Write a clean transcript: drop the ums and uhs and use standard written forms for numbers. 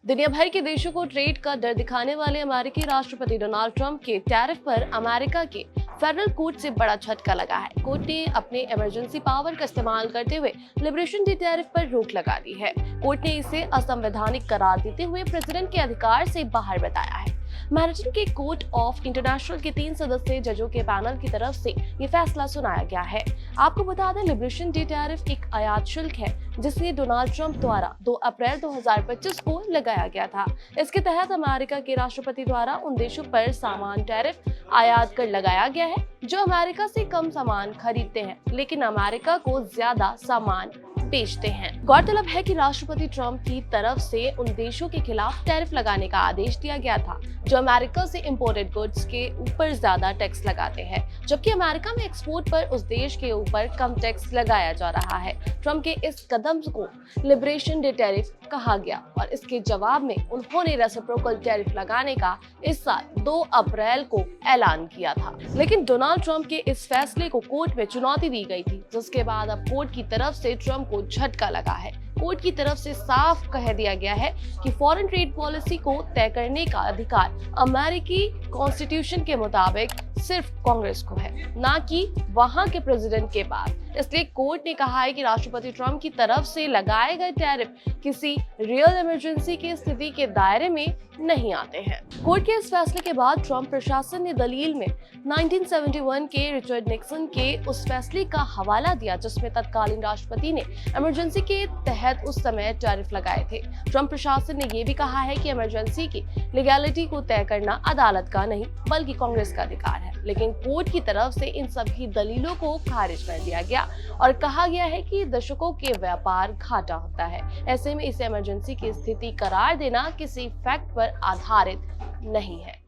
दुनिया भर के देशों को ट्रेड का डर दिखाने वाले अमेरिकी राष्ट्रपति डोनाल्ड ट्रंप के टैरिफ पर अमेरिका के फेडरल कोर्ट से बड़ा झटका लगा है। कोर्ट ने अपने इमरजेंसी पावर का इस्तेमाल करते हुए लिबरेशन डे टैरिफ पर रोक लगा दी है। कोर्ट ने इसे असंवैधानिक करार देते हुए प्रेसिडेंट के अधिकार से बाहर बताया है। मैनहट्टन के कोर्ट ऑफ इंटरनेशनल के 3 सदस्यीय जजों के पैनल की तरफ से ये फैसला सुनाया गया है। आपको बता दें, लिबरेशन डे टैरिफ एक आयात शुल्क है जिसे डोनाल्ड ट्रंप द्वारा 2 अप्रैल 2025 को लगाया गया था। इसके तहत अमेरिका के राष्ट्रपति द्वारा उन देशों पर सामान टैरिफ आयात कर लगाया गया है जो अमेरिका से कम सामान खरीदते हैं लेकिन अमेरिका को ज्यादा सामान बेचते हैं। गौरतलब है कि राष्ट्रपति ट्रंप की तरफ से उन देशों के खिलाफ टैरिफ लगाने का आदेश दिया गया था जो अमेरिका से इंपोर्टेड गुड्स के ऊपर ज्यादा टैक्स लगाते हैं, जबकि अमेरिका में एक्सपोर्ट पर उस देश के ऊपर कम टैक्स लगाया जा रहा है। ट्रंप के इस कदम को लिबरेशन डे टैरिफ कहा गया और इसके जवाब में उन्होंने रेसिप्रोकल टैरिफ लगाने का इस साल 2 अप्रैल को ऐलान किया था। लेकिन डोनाल्ड ट्रंप के इस फैसले को कोर्ट में चुनौती दी गई थी, जिसके बाद अब कोर्ट की तरफ से ट्रंप को झटका लगा है। कोर्ट की तरफ से साफ कह दिया गया है कि फॉरेन ट्रेड पॉलिसी को तय करने का अधिकार अमेरिकी कॉन्स्टिट्यूशन के मुताबिक सिर्फ कांग्रेस को है, ना कि वहां के प्रेसिडेंट के पास। इसलिए कोर्ट ने कहा है कि राष्ट्रपति ट्रंप की तरफ से लगाए गए टैरिफ किसी रियल इमरजेंसी की स्थिति के दायरे में नहीं आते हैं। कोर्ट के इस फैसले के बाद ट्रंप प्रशासन ने दलील में 1971 के रिचर्ड निक्सन के उस फैसले का हवाला दिया जिसमें तत्कालीन राष्ट्रपति ने इमरजेंसी के तहत उस समय टैरिफ लगाए थे। ट्रंप प्रशासन ने यह भी कहा है कि इमरजेंसी की लीगैलिटी को तय करना अदालत का नहीं बल्कि कांग्रेस का अधिकार है, लेकिन कोर्ट की तरफ से इन सभी दलीलों को खारिज कर दिया गया और कहा गया है कि दशकों के व्यापार घाटा होता है। ऐसे में इसे इमरजेंसी की स्थिति करार देना किसी फैक्ट पर आधारित नहीं है।